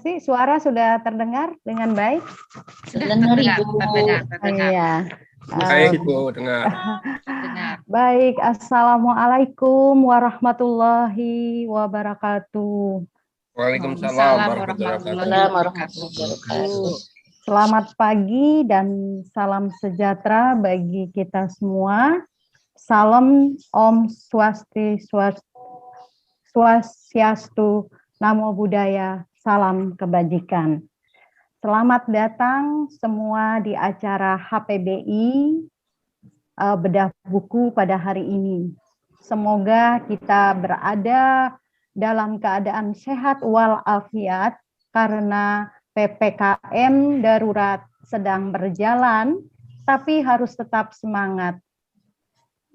kasih. Suara sudah terdengar dengan baik? Terdengar, Ibu. Iya. Baik, Bu, dengar. Baik, Assalamualaikum warahmatullahi wabarakatuh. Waalaikumsalam warahmatullahi wabarakatuh. Selamat pagi dan salam sejahtera bagi kita semua. Salam Om Swastiastu, Namo Buddhaya, salam kebajikan. Selamat datang semua di acara HPBI Bedah Buku pada hari ini. Semoga kita berada dalam keadaan sehat walafiat karena PPKM darurat sedang berjalan, tapi harus tetap semangat.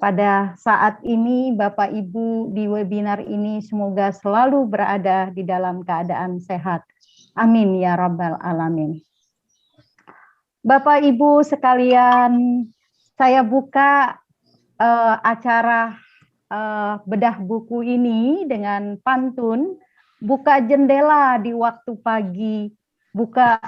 Pada saat ini, Bapak Ibu di webinar ini semoga selalu berada di dalam keadaan sehat. Amin ya Rabbal Alamin. Bapak Ibu sekalian, saya buka acara bedah buku ini dengan pantun, buka jendela di waktu pagi, buka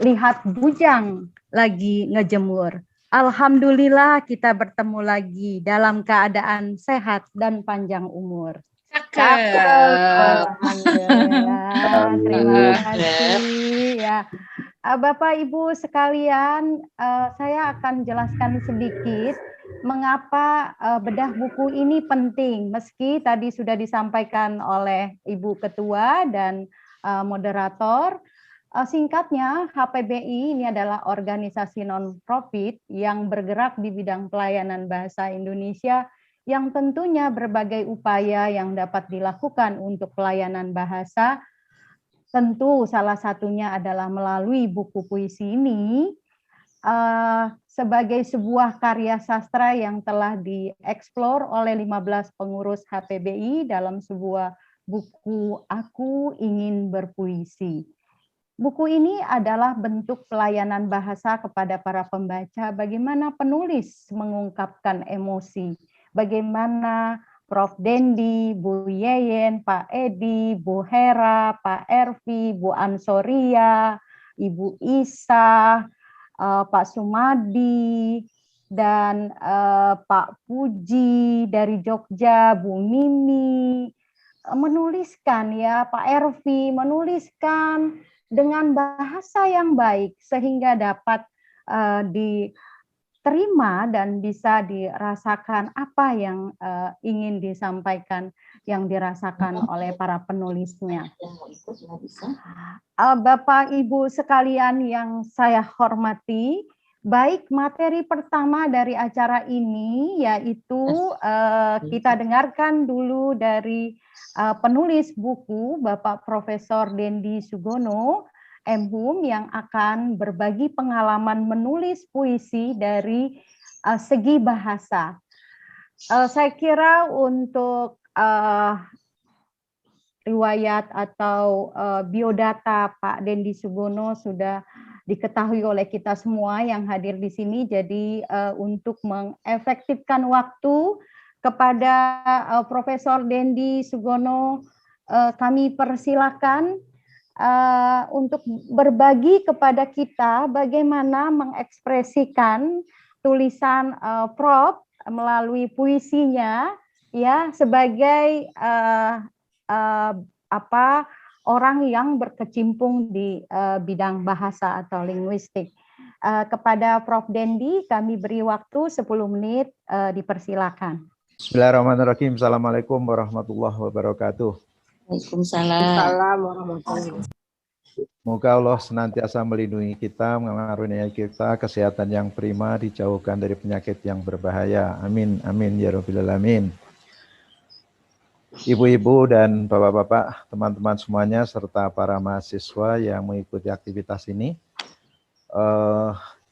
lihat bujang lagi ngejemur. Alhamdulillah kita bertemu lagi dalam keadaan sehat dan panjang umur. Cakep. Alhamdulillah. Terima kasih ya. Bapak Ibu sekalian, saya akan jelaskan sedikit mengapa bedah buku ini penting. Meski tadi sudah disampaikan oleh Ibu Ketua dan moderator. Singkatnya, HPBI ini adalah organisasi non-profit yang bergerak di bidang pelayanan bahasa Indonesia yang tentunya berbagai upaya yang dapat dilakukan untuk pelayanan bahasa. Tentu salah satunya adalah melalui buku puisi ini sebagai sebuah karya sastra yang telah dieksplor oleh 15 pengurus HPBI dalam sebuah buku Aku Ingin Berpuisi. Buku ini adalah bentuk pelayanan bahasa kepada para pembaca, bagaimana penulis mengungkapkan emosi, bagaimana Prof. Dendi, Bu Yeyen, Pak Edi, Bu Hera, Pak Ervi, Bu Ansoria, Ibu Isa, Pak Sumadi, dan Pak Puji dari Jogja, Bu Mimi, menuliskan ya, Pak Ervi menuliskan dengan bahasa yang baik sehingga dapat diterima dan bisa dirasakan apa yang ingin disampaikan, yang dirasakan oleh para penulisnya. Bapak Ibu sekalian yang saya hormati, baik materi pertama dari acara ini yaitu kita dengarkan dulu dari penulis buku Bapak Profesor Dendi Sugono, MHUM, yang akan berbagi pengalaman menulis puisi dari segi bahasa. Saya kira untuk riwayat atau biodata Pak Dendi Sugono sudah diketahui oleh kita semua yang hadir di sini. Jadi untuk mengefektifkan waktu kepada Profesor Dendi Sugono, kami persilakan untuk berbagi kepada kita bagaimana mengekspresikan tulisan Prof melalui puisinya ya sebagai orang yang berkecimpung di bidang bahasa atau linguistik. Kepada Prof. Dendi kami beri waktu 10 menit, dipersilakan. Bismillahirrahmanirrahim. Assalamualaikum warahmatullahi wabarakatuh. Waalaikumsalam warahmatullahi wabarakatuh. Semoga Allah senantiasa melindungi kita, mengaruniai kita kesehatan yang prima, dijauhkan dari penyakit yang berbahaya. Amin, amin, ya Rabbil Alamin. Ibu-ibu dan bapak-bapak, teman-teman semuanya, serta para mahasiswa yang mengikuti aktivitas ini,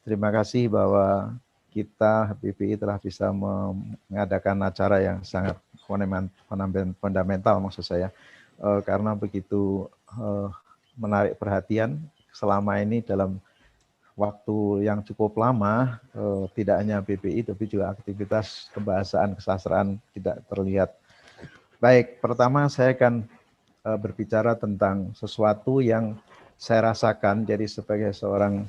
terima kasih bahwa kita HPBI telah bisa mengadakan acara yang sangat fundamental maksud saya, karena begitu menarik perhatian selama ini dalam waktu yang cukup lama, tidak hanya BPI tapi juga aktivitas kebahasaan, kesastraan tidak terlihat. Baik, pertama saya akan berbicara tentang sesuatu yang saya rasakan jadi sebagai seorang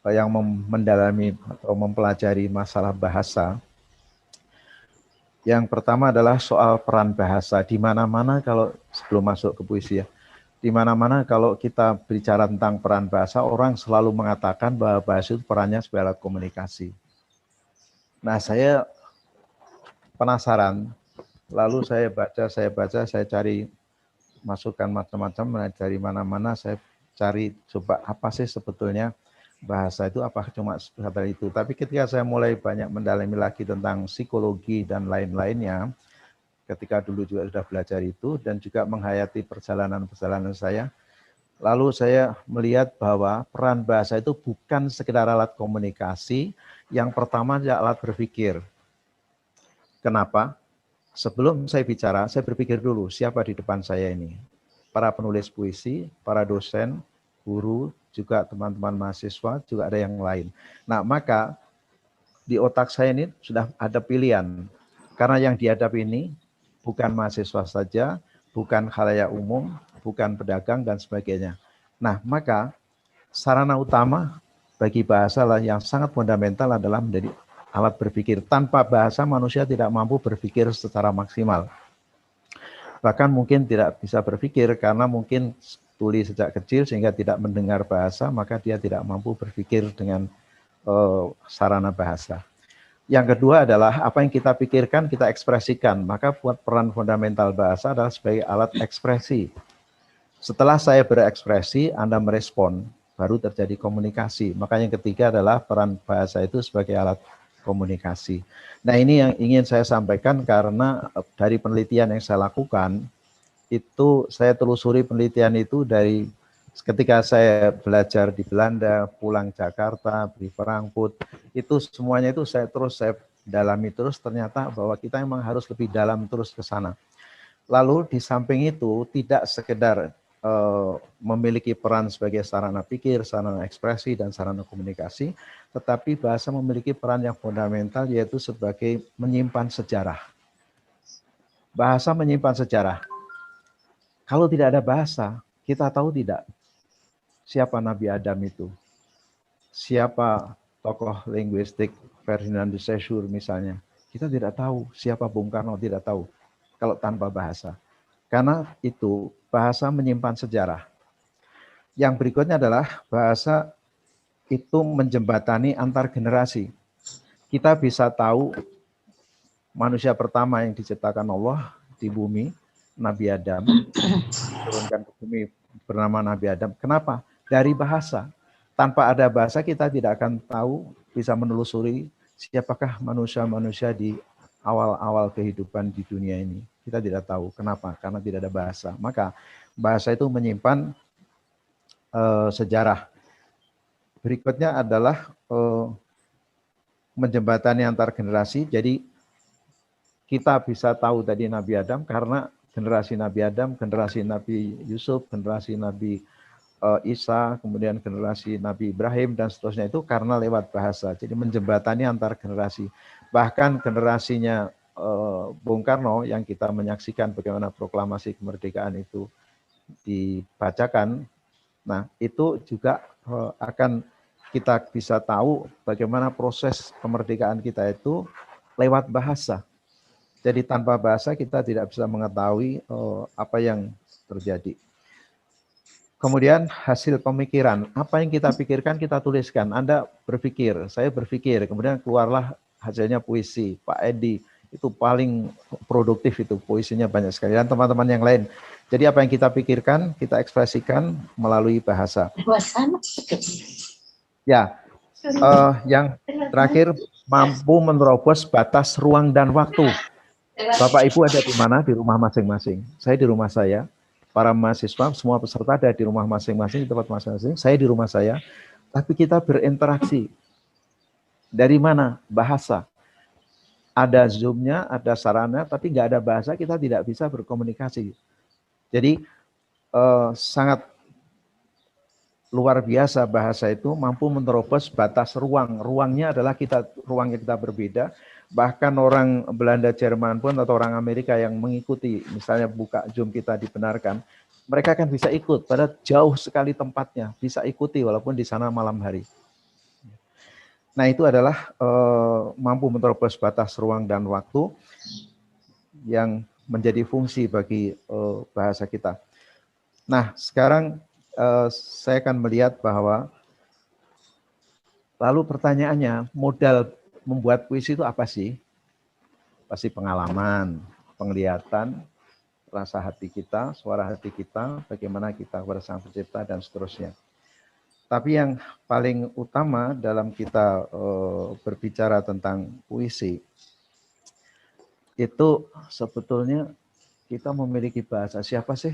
yang mendalami atau mempelajari masalah bahasa. Yang pertama adalah soal peran bahasa. Di mana-mana kalau sebelum masuk ke puisi ya, di mana-mana kalau kita bicara tentang peran bahasa, orang selalu mengatakan bahwa bahasa itu perannya sebagai alat komunikasi. Nah, saya penasaran, lalu saya baca, saya cari masukan macam-macam dari mana-mana, saya cari coba apa sih sebetulnya bahasa itu, apa cuma sekedar itu. Tapi ketika saya mulai banyak mendalami lagi tentang psikologi dan lain-lainnya, ketika dulu juga sudah belajar itu dan juga menghayati perjalanan-perjalanan saya, lalu saya melihat bahwa peran bahasa itu bukan sekedar alat komunikasi, yang pertama adalah alat berpikir. Kenapa? Sebelum saya bicara, saya berpikir dulu siapa di depan saya ini. Para penulis puisi, para dosen, guru, juga teman-teman mahasiswa, juga ada yang lain. Nah, maka di otak saya ini sudah ada pilihan. Karena yang dihadapi ini bukan mahasiswa saja, bukan khalayak umum, bukan pedagang, dan sebagainya. Nah, maka sarana utama bagi bahasa yang sangat fundamental adalah menjadi alat berpikir. Tanpa bahasa, manusia tidak mampu berpikir secara maksimal. Bahkan mungkin tidak bisa berpikir karena mungkin tuli sejak kecil sehingga tidak mendengar bahasa, maka dia tidak mampu berpikir dengan sarana bahasa. Yang kedua adalah apa yang kita pikirkan, kita ekspresikan. Maka buat peran fundamental bahasa adalah sebagai alat ekspresi. Setelah saya berekspresi, Anda merespon, baru terjadi komunikasi. Maka yang ketiga adalah peran bahasa itu sebagai alat komunikasi. Nah, ini yang ingin saya sampaikan karena dari penelitian yang saya lakukan, itu saya telusuri penelitian itu dari ketika saya belajar di Belanda, pulang Jakarta, di Frankfurt, itu semuanya itu saya dalami terus, ternyata bahwa kita memang harus lebih dalam terus ke sana. Lalu di samping itu tidak sekedar memiliki peran sebagai sarana pikir, sarana ekspresi, dan sarana komunikasi, tetapi bahasa memiliki peran yang fundamental yaitu sebagai menyimpan sejarah. Bahasa menyimpan sejarah. Kalau tidak ada bahasa, kita tahu tidak siapa Nabi Adam itu, siapa tokoh linguistik Ferdinand de Saussure misalnya. Kita tidak tahu siapa Bung Karno, tidak tahu kalau tanpa bahasa. Karena itu bahasa menyimpan sejarah. Yang berikutnya adalah bahasa itu menjembatani antar generasi. Kita bisa tahu manusia pertama yang diciptakan Allah di bumi, Nabi Adam, turunkan ke bumi bernama Nabi Adam. Kenapa? Dari bahasa. Tanpa ada bahasa kita tidak akan tahu, bisa menelusuri siapakah manusia-manusia di awal-awal kehidupan di dunia ini. Kita tidak tahu. Kenapa? Karena tidak ada bahasa. Maka bahasa itu menyimpan sejarah. Berikutnya adalah menjembatani antar generasi. Jadi kita bisa tahu tadi Nabi Adam karena generasi Nabi Adam, generasi Nabi Yusuf, generasi Nabi Isa, kemudian generasi Nabi Ibrahim, dan seterusnya itu karena lewat bahasa. Jadi menjembatani antar generasi. Bahkan generasinya Bung Karno yang kita menyaksikan bagaimana proklamasi kemerdekaan itu dibacakan, nah itu juga akan kita bisa tahu bagaimana proses kemerdekaan kita itu lewat bahasa. Jadi tanpa bahasa kita tidak bisa mengetahui apa yang terjadi. Kemudian hasil pemikiran, apa yang kita pikirkan kita tuliskan. Anda berpikir, saya berpikir, kemudian keluarlah hasilnya puisi. Pak Edi itu paling produktif itu, puisinya banyak sekali. Dan teman-teman yang lain. Jadi apa yang kita pikirkan, kita ekspresikan melalui bahasa. Ya, yang terakhir mampu menerobos batas ruang dan waktu. Bapak Ibu ada di mana? Di rumah masing-masing. Saya di rumah saya. Para mahasiswa, semua peserta ada di rumah masing-masing, di tempat masing-masing. Saya di rumah saya. Tapi kita berinteraksi. Dari mana? Bahasa. Ada Zoom-nya, ada sarana, tapi nggak ada bahasa, kita tidak bisa berkomunikasi. Jadi sangat luar biasa bahasa itu mampu menerobos batas ruang. Ruangnya adalah ruangnya kita berbeda. Bahkan orang Belanda, Jerman pun atau orang Amerika yang mengikuti, misalnya buka Zoom kita dibenarkan, mereka kan bisa ikut, padahal jauh sekali tempatnya, bisa ikuti walaupun di sana malam hari. Nah, itu adalah mampu menerobos batas ruang dan waktu yang menjadi fungsi bagi bahasa kita. Nah, sekarang saya akan melihat bahwa lalu pertanyaannya, modal membuat puisi itu apa sih? Pasti pengalaman, penglihatan, rasa hati kita, suara hati kita, bagaimana kita kepada Sang Pencipta, dan seterusnya. Tapi yang paling utama dalam kita berbicara tentang puisi, itu sebetulnya kita memiliki bahasa. Siapa sih?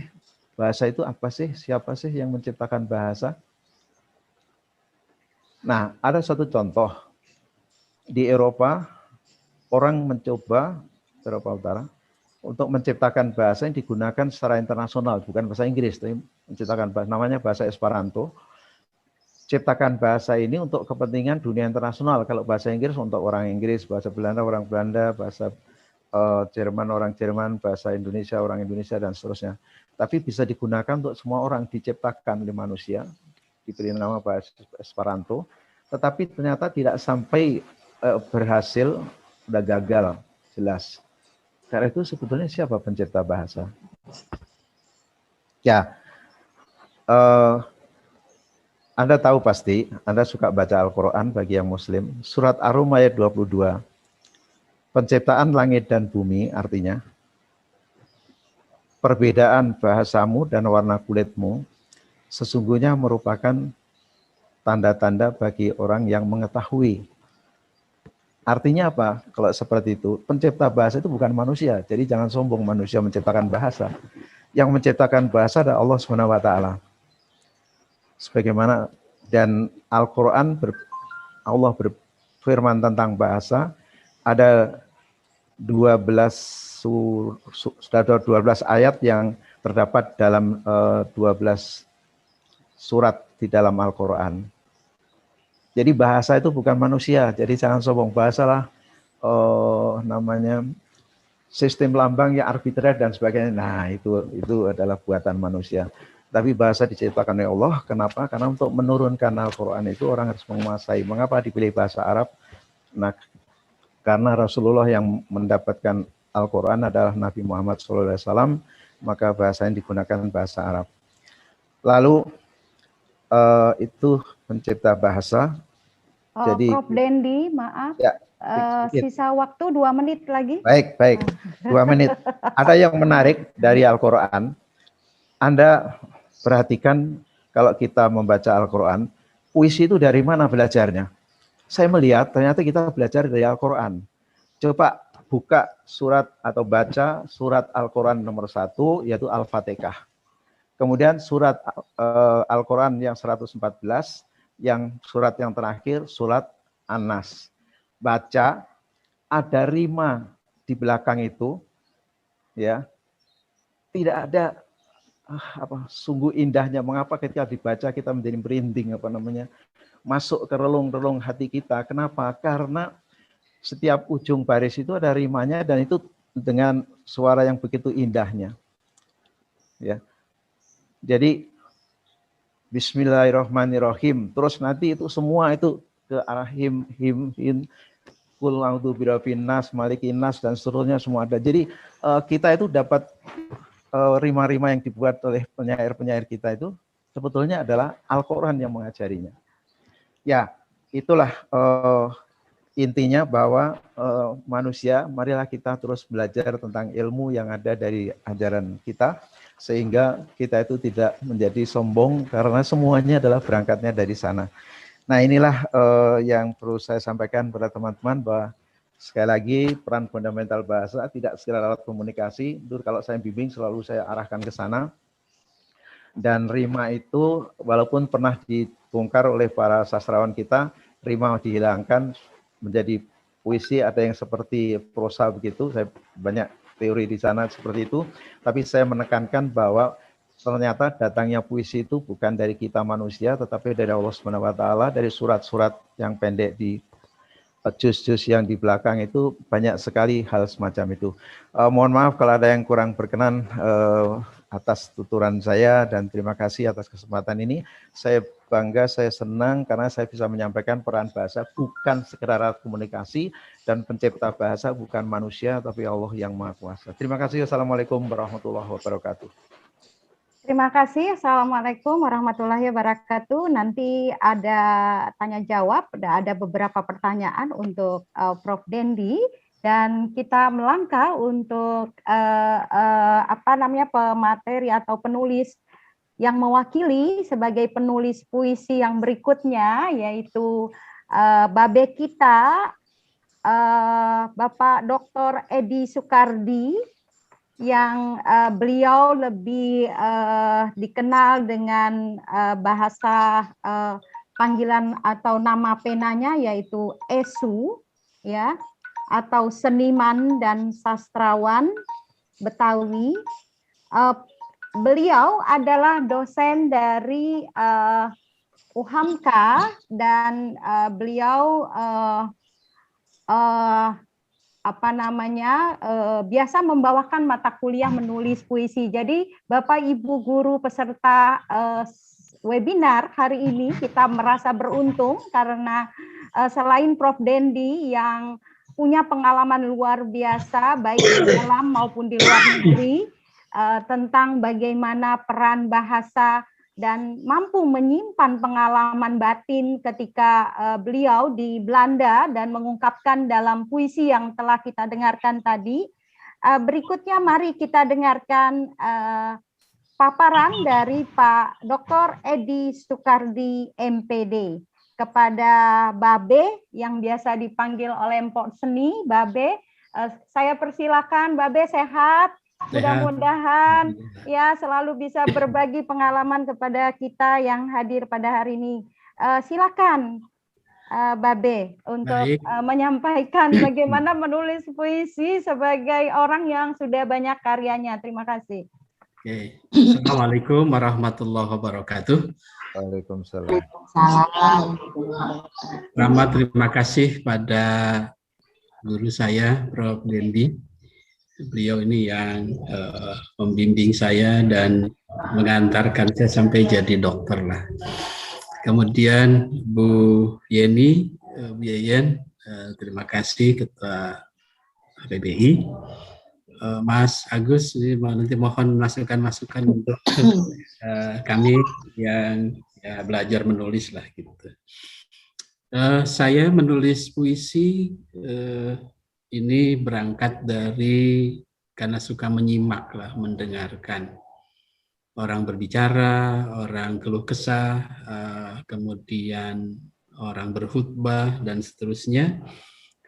Bahasa itu apa sih? Siapa sih yang menciptakan bahasa? Nah, ada satu contoh. Di Eropa, orang mencoba, Eropa Utara, untuk menciptakan bahasa yang digunakan secara internasional, bukan bahasa Inggris, tapi menciptakan bahasa, namanya bahasa Esperanto. Ciptakan bahasa ini untuk kepentingan dunia internasional. Kalau bahasa Inggris untuk orang Inggris, bahasa Belanda orang Belanda, bahasa Jerman orang Jerman, bahasa Indonesia orang Indonesia, dan seterusnya. Tapi bisa digunakan untuk semua orang, diciptakan oleh manusia, diberi nama bahasa Esperanto, tetapi ternyata tidak sampai berhasil, sudah gagal, jelas. Karena itu sebetulnya siapa pencipta bahasa? Ya, Anda tahu pasti, Anda suka baca Al-Quran bagi yang Muslim, surat Ar-Rum ayat 22, penciptaan langit dan bumi, artinya, perbedaan bahasamu dan warna kulitmu, sesungguhnya merupakan tanda-tanda bagi orang yang mengetahui. Artinya apa? Kalau seperti itu, pencipta bahasa itu bukan manusia, jadi jangan sombong manusia menciptakan bahasa. Yang menciptakan bahasa adalah Allah SWT. Sebagaimana dan Al-Quran Allah berfirman tentang bahasa, ada 12 ayat yang terdapat dalam 12 surat di dalam Al-Quran. Jadi bahasa itu bukan manusia, jadi jangan sombong, bahasalah namanya sistem lambang yang arbitrary dan sebagainya. Nah, itu adalah buatan manusia. Tapi bahasa diciptakan oleh Allah. Kenapa? Karena untuk menurunkan Al-Quran itu orang harus menguasai. Mengapa dipilih bahasa Arab? Nah, karena Rasulullah yang mendapatkan Al-Quran adalah Nabi Muhammad SAW, maka bahasa yang digunakan bahasa Arab. Lalu itu pencipta bahasa. Jadi, Prof. Dendi, maaf. Ya, sisa waktu 2 menit lagi. Baik. 2 menit. Ada yang menarik dari Al-Quran. Anda perhatikan kalau kita membaca Al-Quran, puisi itu dari mana belajarnya? Saya melihat ternyata kita belajar dari Al-Quran. Coba buka surat atau baca surat Al-Quran nomor 1, yaitu Al-Fatihah. Kemudian surat Al-Quran yang 114, yang surat yang terakhir, surat An-Nas. Baca, ada rima di belakang itu, ya, tidak ada sungguh indahnya. Mengapa ketika dibaca kita menjadi merinding, masuk ke relung-relung hati kita. Kenapa? Karena setiap ujung baris itu ada rimanya dan itu dengan suara yang begitu indahnya. Ya. Jadi Bismillahirrahmanirrahim. Terus nanti itu semua itu ke arah him, kul a'udzu birabbin nas, malikin nas, dan seterusnya semua ada. Jadi kita itu dapat rima-rima yang dibuat oleh penyair-penyair kita itu sebetulnya adalah Al-Quran yang mengajarinya. Ya, itulah intinya bahwa manusia, marilah kita terus belajar tentang ilmu yang ada dari ajaran kita, sehingga kita itu tidak menjadi sombong karena semuanya adalah berangkatnya dari sana. Nah, inilah yang perlu saya sampaikan pada teman-teman, bahwa sekali lagi peran fundamental bahasa tidak sekedar alat komunikasi. Dulu kalau saya bimbing selalu saya arahkan ke sana. Dan rima itu walaupun pernah dibongkar oleh para sastrawan kita, rima dihilangkan menjadi puisi, ada yang seperti prosa begitu. Saya banyak teori di sana seperti itu. Tapi saya menekankan bahwa ternyata datangnya puisi itu bukan dari kita manusia, tetapi dari Allah SWT, dari surat-surat yang pendek di juz-juz yang di belakang itu banyak sekali hal semacam itu. Mohon maaf kalau ada yang kurang berkenan, atas tuturan saya dan terima kasih atas kesempatan ini. Saya bangga, saya senang karena saya bisa menyampaikan peran bahasa bukan sekedar alat komunikasi dan pencipta bahasa bukan manusia tapi Allah yang Maha Kuasa. Terima kasih. Assalamualaikum warahmatullahi wabarakatuh. Terima kasih. Assalamualaikum warahmatullahi wabarakatuh. Nanti ada tanya jawab, ada beberapa pertanyaan untuk Prof. Dendi. Dan kita melangkah untuk pemateri atau penulis yang mewakili sebagai penulis puisi yang berikutnya, yaitu Babe kita, Bapak Dr. Edi Sukardi, yang beliau lebih dikenal dengan bahasa panggilan atau nama penanya yaitu Esu, ya, atau seniman dan sastrawan Betawi. Beliau adalah dosen dari UHAMKA dan beliau biasa membawakan mata kuliah menulis puisi. Jadi Bapak Ibu guru peserta webinar hari ini kita merasa beruntung karena selain Prof. Dendi yang punya pengalaman luar biasa baik di dalam maupun di luar negeri tentang bagaimana peran bahasa dan mampu menyimpan pengalaman batin ketika beliau di Belanda dan mengungkapkan dalam puisi yang telah kita dengarkan tadi. Berikutnya mari kita dengarkan paparan dari Pak Dr. Edi Sukardi, MPD. Kepada Babe yang biasa dipanggil oleh Empok Seni, Babe, saya persilakan. Babe sehat, mudah-mudahan ya selalu bisa berbagi pengalaman kepada kita yang hadir pada hari ini. Silakan Babe untuk menyampaikan bagaimana menulis puisi sebagai orang yang sudah banyak karyanya. Terima kasih. Oke. Assalamualaikum warahmatullahi wabarakatuh. Waalaikumsalam. Selamat terima kasih pada guru saya, Prof. Dendi. Beliau ini yang membimbing saya dan mengantarkan saya sampai jadi dokter lah. Kemudian Bu Yeni, Bu Yeyen, terima kasih Ketua HPBI. Mas Agus, nanti mohon masukan-masukan untuk kami yang ya, belajar menulis lah gitu. Saya menulis puisi ini berangkat dari karena suka menyimak lah, mendengarkan orang berbicara, orang keluh kesah, kemudian orang berkhutbah dan seterusnya.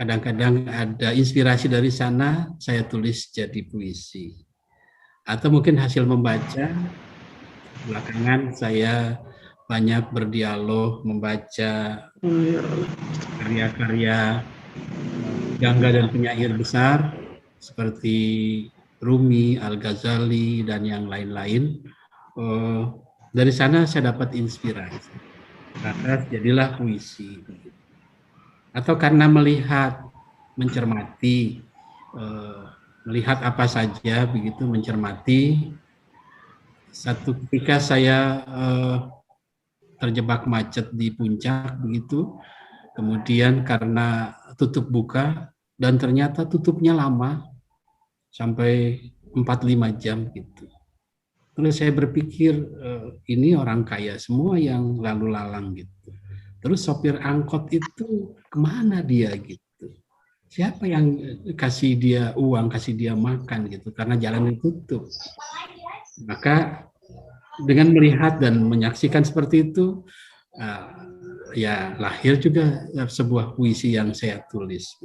Kadang-kadang ada inspirasi dari sana, saya tulis jadi puisi. Atau mungkin hasil membaca, belakangan saya banyak berdialog, membaca karya-karya gangga dan penyair besar, seperti Rumi, Al-Ghazali, dan yang lain-lain. Dari sana saya dapat inspirasi. Maka jadilah puisi. Atau karena melihat, mencermati, melihat apa saja begitu, mencermati. Satu ketika saya terjebak macet di puncak begitu, kemudian karena tutup buka dan ternyata tutupnya lama sampai 4-5 jam gitu. Terus saya berpikir ini orang kaya semua yang lalu lalang gitu. Terus sopir angkot itu kemana dia gitu? Siapa yang kasih dia uang, kasih dia makan gitu? Karena jalan ditutup. Maka dengan melihat dan menyaksikan seperti itu, ya lahir juga sebuah puisi yang saya tulis.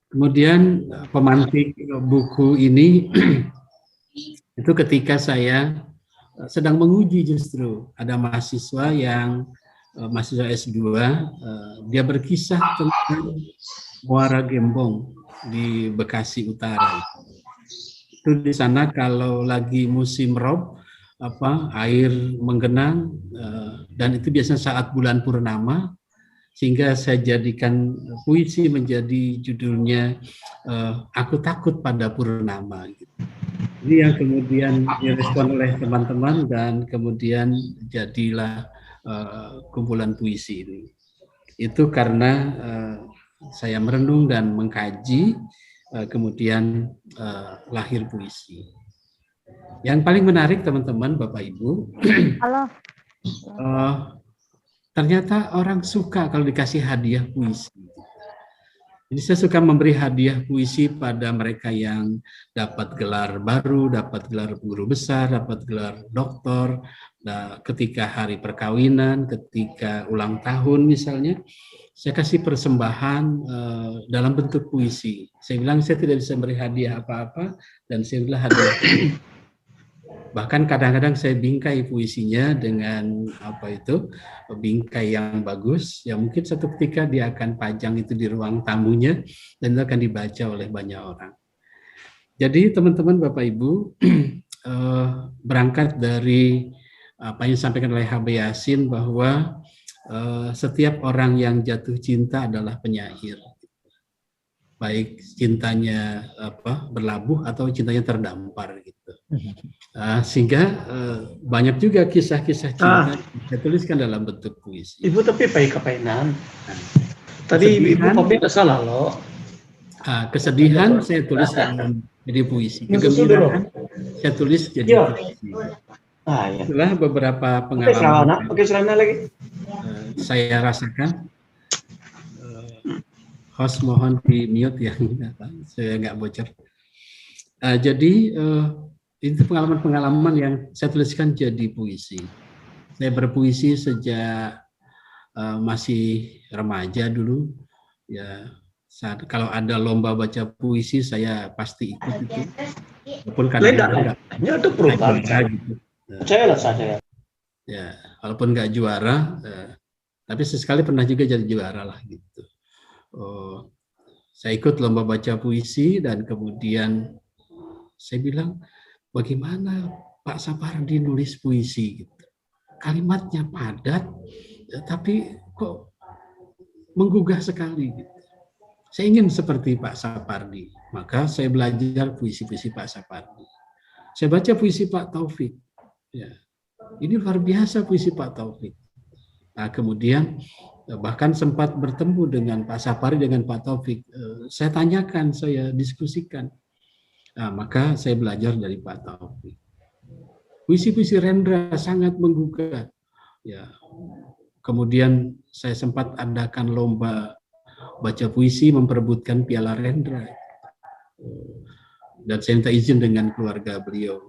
Kemudian pemantik buku ini itu ketika saya sedang menguji justru ada mahasiswa yang mahasiswa S2, dia berkisah tentang Muara Gembong di Bekasi Utara. Itu di sana kalau lagi musim rob, air menggenang, dan itu biasanya saat bulan purnama, sehingga saya jadikan puisi menjadi judulnya Aku Takut Pada Purnama. Gitu. Ini yang kemudian direspon oleh teman-teman dan kemudian jadilah kumpulan puisi ini. Itu karena saya merenung dan mengkaji, kemudian lahir puisi. Yang paling menarik teman-teman, Bapak Ibu, ternyata orang suka kalau dikasih hadiah puisi. Jadi saya suka memberi hadiah puisi pada mereka yang dapat gelar baru, dapat gelar guru besar, dapat gelar doktor, ketika hari perkawinan, ketika ulang tahun misalnya, saya kasih persembahan dalam bentuk puisi. Saya bilang saya tidak bisa memberi hadiah apa-apa, dan saya bilang hadiah. Bahkan kadang-kadang saya bingkai puisinya dengan bingkai yang bagus, ya mungkin satu ketika dia akan pajang itu di ruang tamunya dan itu akan dibaca oleh banyak orang. Jadi teman-teman Bapak Ibu, berangkat dari apa yang disampaikan oleh HB Yasin bahwa setiap orang yang jatuh cinta adalah penyair. Baik cintanya berlabuh atau cintanya terdampar gitu. Sehingga banyak juga kisah-kisah cinta saya tuliskan dalam bentuk puisi. Ibu tapi kepainan. Tadi Ibu kopi nggak salah loh. Kesedihan saya tulis dalam jadi puisi. Kegembiraan saya tulis jadi puisi. Setelah beberapa pengalaman saya rasakan. Host mohon di mute ya, saya nggak bocor. Jadi itu pengalaman-pengalaman yang saya tuliskan jadi puisi. Saya berpuisi sejak masih remaja dulu. Ya, kalau ada lomba baca puisi saya pasti ikut itu. Walaupun kadang-kadang nggak perubahan gitu. Saya. Ya, walaupun nggak juara, tapi sesekali pernah juga jadi juara lah gitu. Saya ikut lomba baca puisi dan kemudian saya bilang, bagaimana Pak Sapardi nulis puisi gitu. Kalimatnya padat tapi kok menggugah sekali gitu. Saya ingin seperti Pak Sapardi, maka saya belajar puisi-puisi Pak Sapardi. Saya baca puisi Pak Taufik. Ya. Ini luar biasa puisi Pak Taufik. Nah, kemudian bahkan sempat bertemu dengan Pak Sapardi, dengan Pak Taufik. Saya tanyakan, saya diskusikan. Nah, maka saya belajar dari Pak Taufik. Puisi-puisi Rendra sangat menggugah. Ya. Kemudian saya sempat adakan lomba baca puisi, memperebutkan Piala Rendra. Dan saya minta izin dengan keluarga beliau.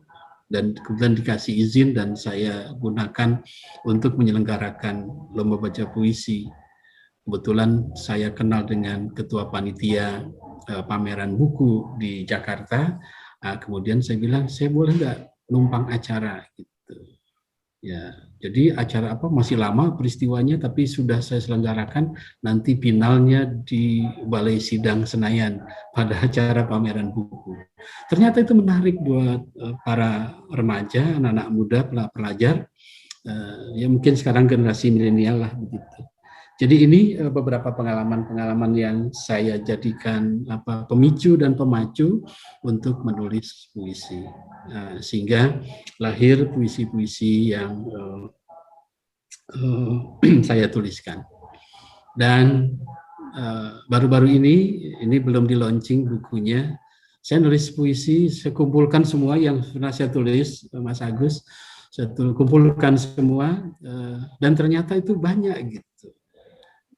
Dan kemudian dikasih izin dan saya gunakan untuk menyelenggarakan lomba baca puisi. Kebetulan saya kenal dengan ketua panitia pameran buku di Jakarta. Kemudian saya bilang, saya boleh nggak numpang acara gitu. Ya, jadi acara masih lama peristiwanya, tapi sudah saya selenggarakan nanti finalnya di Balai Sidang Senayan pada acara pameran buku. Ternyata itu menarik buat para remaja, anak-anak muda, pelajar, ya mungkin sekarang generasi milenial lah begitu. Jadi ini beberapa pengalaman-pengalaman yang saya jadikan pemicu dan pemacu untuk menulis puisi. Sehingga lahir puisi-puisi yang saya tuliskan. Dan baru-baru ini belum di launching bukunya, saya nulis puisi, saya kumpulkan semua yang pernah saya tulis, Mas Agus, saya kumpulkan semua, dan ternyata itu banyak gitu.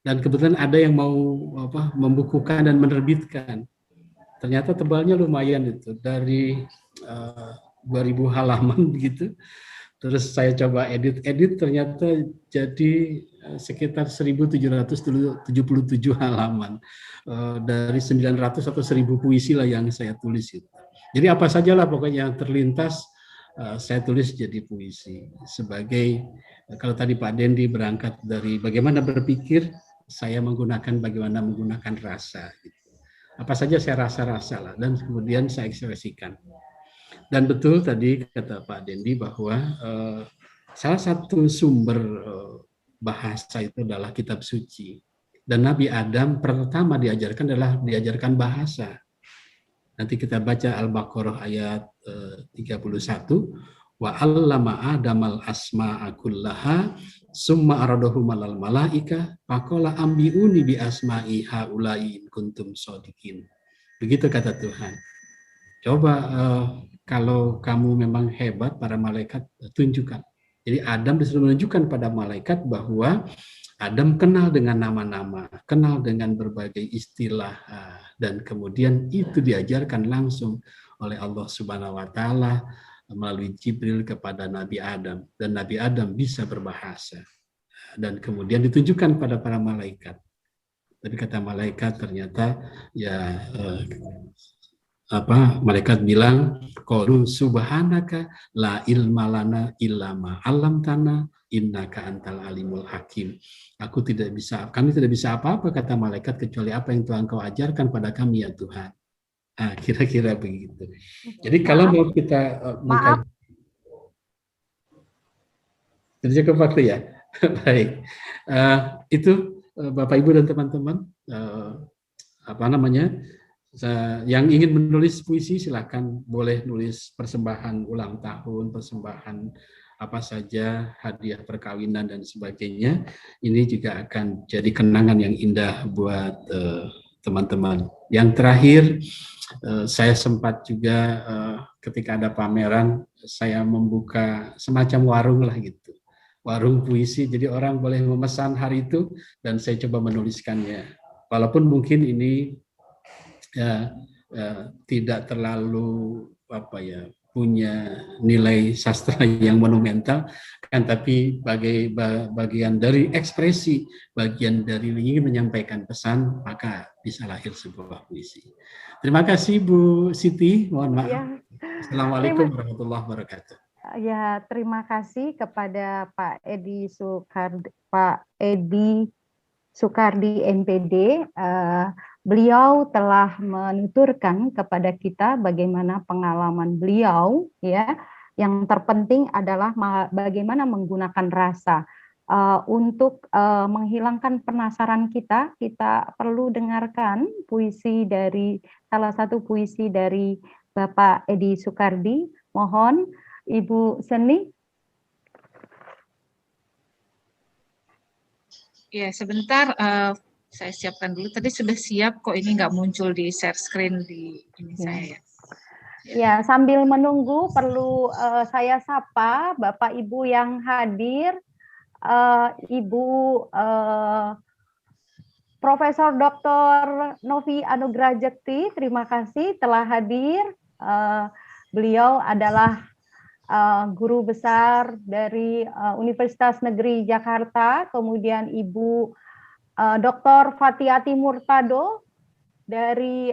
Dan kebetulan ada yang mau membukukan dan menerbitkan. Ternyata tebalnya lumayan itu, dari 2000 halaman begitu. Terus saya coba edit ternyata jadi sekitar 1777 halaman. Dari 900 atau 1000 puisi lah yang saya tulis itu. Jadi apa sajalah pokoknya yang terlintas saya tulis jadi puisi. Sebagai, kalau tadi Pak Dendi berangkat dari bagaimana berpikir, saya bagaimana menggunakan rasa. Gitu. Apa saja saya rasa-rasa lah, dan kemudian saya ekspresikan. Dan betul tadi kata Pak Dendi bahwa salah satu sumber bahasa itu adalah kitab suci. Dan Nabi Adam pertama diajarkan bahasa. Nanti kita baca Al-Baqarah ayat 31. Wa 'allama Adamal asma'a kullaha summa aradahum 'alal malaika faqala ambiuni bi asma'i haula'i in kuntum shodiqin. Begitu kata Tuhan. Coba kalau kamu memang hebat, para malaikat tunjukkan. Jadi Adam disuruh menunjukkan pada malaikat bahwa Adam kenal dengan nama-nama, kenal dengan berbagai istilah, dan kemudian itu diajarkan langsung oleh Allah Subhanahu wa Ta'ala melalui Jibril kepada Nabi Adam, dan Nabi Adam bisa berbahasa, dan kemudian ditunjukkan pada para malaikat. Tapi kata malaikat ternyata malaikat bilang, qalu subhanaka la ilma lana illa ma 'allamtana innaka antal alimul hakim. Kami tidak bisa apa-apa, kata malaikat, kecuali apa yang Tuhan Kau ajarkan pada kami ya Tuhan. Kira-kira begitu. Jadi kalau mau kita sudah cukup waktu ya. Baik. Itu Bapak Ibu dan teman-teman, yang ingin menulis puisi silakan, boleh nulis persembahan ulang tahun, persembahan apa saja, hadiah perkawinan dan sebagainya. Ini juga akan jadi kenangan yang indah buat teman-teman. Yang terakhir, saya sempat juga ketika ada pameran, saya membuka semacam warung lah gitu, warung puisi. Jadi orang boleh memesan hari itu dan saya coba menuliskannya. Walaupun mungkin ini tidak terlalu punya nilai sastra yang monumental kan, tapi bagian dari ekspresi, bagian dari ingin menyampaikan pesan, maka bisa lahir sebuah puisi. Terima kasih Bu Siti, mohon maaf. Ya. Assalamualaikum warahmatullahi wabarakatuh. Ya, terima kasih kepada Pak Edi Sukardi MPD. Beliau telah menuturkan kepada kita bagaimana pengalaman beliau, ya. Yang terpenting adalah bagaimana menggunakan rasa untuk menghilangkan penasaran kita. Kita perlu dengarkan puisi dari salah satu puisi dari Bapak Edi Sukardi. Mohon Ibu Seni. Ya, sebentar. Saya siapkan dulu. Tadi sudah siap kok, ini nggak muncul di share screen di ini saya. Ya, sambil menunggu perlu saya sapa Bapak Ibu yang hadir, Ibu Profesor Dr. Novi Anugrah Jekti, terima kasih telah hadir. Beliau adalah guru besar dari Universitas Negeri Jakarta, kemudian Ibu Dr. Fatiyati Murtado dari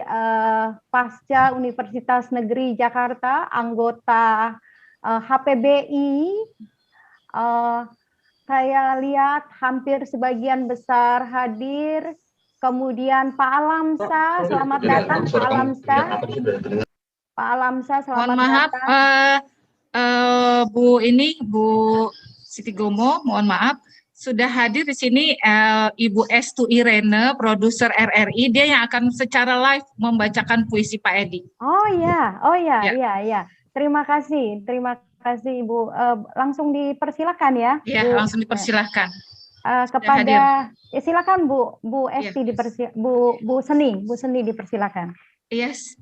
Pasca Universitas Negeri Jakarta, anggota HPBI. Saya lihat hampir sebagian besar hadir. Kemudian Pak Alamsa, selamat datang Pak Alamsa. Pak Alamsa, selamat datang. Bu Siti Gomo, mohon maaf. Sudah hadir di sini Ibu Estu Irene, produser RRI, dia yang akan secara live membacakan puisi Pak Edi. Oh ya. Terima kasih Ibu. Langsung dipersilakan ya. Iya, langsung dipersilakan. Silakan Bu Esti, Bu Seni dipersilakan. Yes,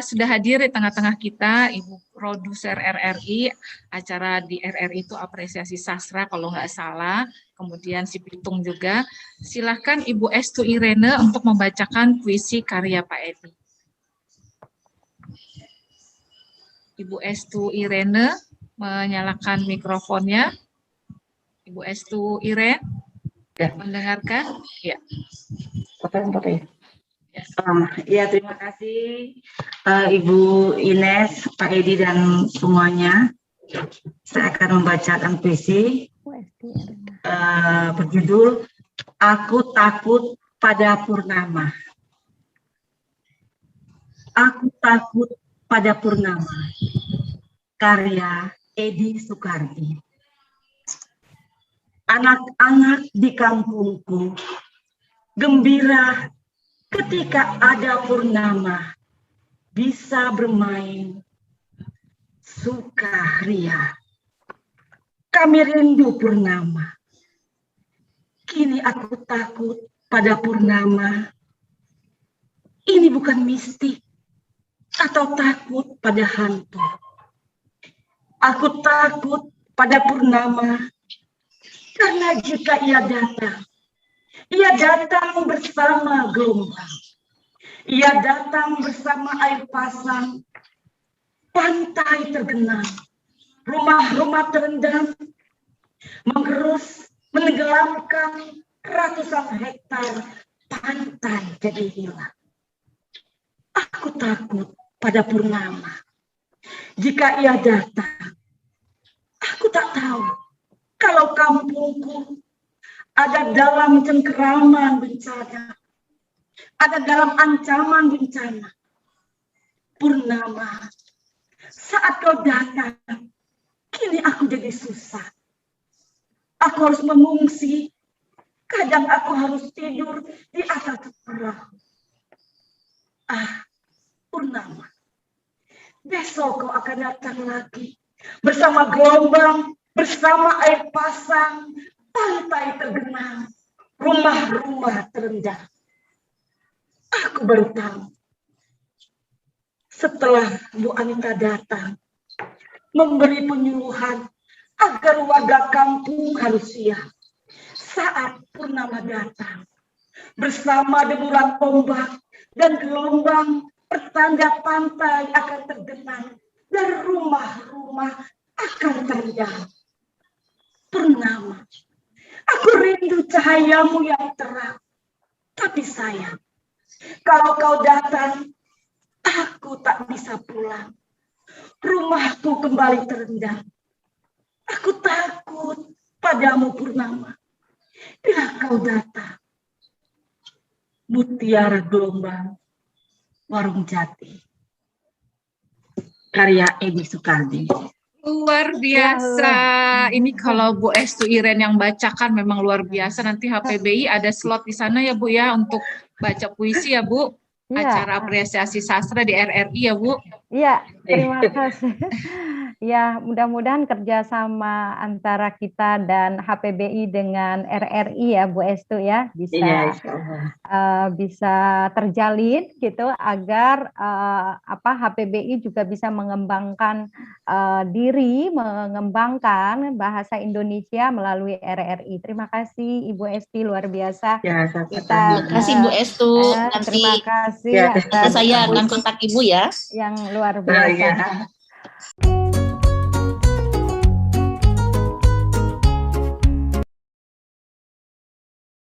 sudah hadir di tengah-tengah kita Ibu produser RRI, acara di RRI itu apresiasi sastra kalau nggak salah, kemudian si Pitung juga. Silahkan Ibu Estu Irene untuk membacakan puisi karya Pak Edi. Ibu Estu Irene menyalakan mikrofonnya. Ibu Estu Irene, mendengarkan? Ya. Oke. Ya, terima kasih Ibu Ines, Pak Edi dan semuanya. Saya akan membacakan puisi berjudul Aku Takut Pada Purnama. Aku takut pada purnama. Karya Edi Sukardi. Anak-anak di kampungku gembira ketika ada purnama, bisa bermain sukaria. Kami rindu purnama. Kini aku takut pada purnama. Ini bukan mistik atau takut pada hantu. Aku takut pada purnama karena jika ia datang bersama gelombang. Ia datang bersama air pasang, pantai tergenang, rumah-rumah terendam, mengerus, menenggelamkan ratusan hektar pantai jadi hilang. Aku takut pada purnama. Jika ia datang, aku tak tahu kalau kampungku ada dalam cengkeraman bencana, ada dalam ancaman bencana. Purnama, saat kau datang, kini aku jadi susah. Aku harus mengungsi, kadang aku harus tidur di atas perahu. Purnama, besok kau akan datang lagi, bersama gelombang, bersama air pasang, pantai tergenang, rumah-rumah terendam. Aku baru tahu, setelah Bu Anita datang, memberi penyuluhan agar warga kampung harus siap saat purnama datang. Bersama deburan ombak dan gelombang, pertanda pantai akan tergenang dan rumah-rumah akan terendam. Purnama, aku rindu cahayamu yang terang, tapi sayang, kalau kau datang, aku tak bisa pulang. Rumahku kembali terendam. Aku takut padamu purnama. Bila kau datang, Mutiara Gelombang, Warung Jati. Karya Edi Sukardi. Luar biasa. Ini kalau Bu Estu Iren yang bacakan memang luar biasa. Nanti HPBI ada slot di sana ya Bu ya untuk baca puisi ya Bu. Acara apresiasi sastra di RRI ya Bu. Iya, terima kasih. Ya, mudah-mudahan kerjasama antara kita dan HPBI dengan RRI ya Bu Estu ya bisa terjalin gitu agar HPBI juga bisa mengembangkan diri, mengembangkan bahasa Indonesia melalui RRI. Terima kasih Ibu Esti, luar biasa. Ya, terima kasih Bu Estu. Terima kasih. Saya akan kontak Ibu ya. Yang luar biasa.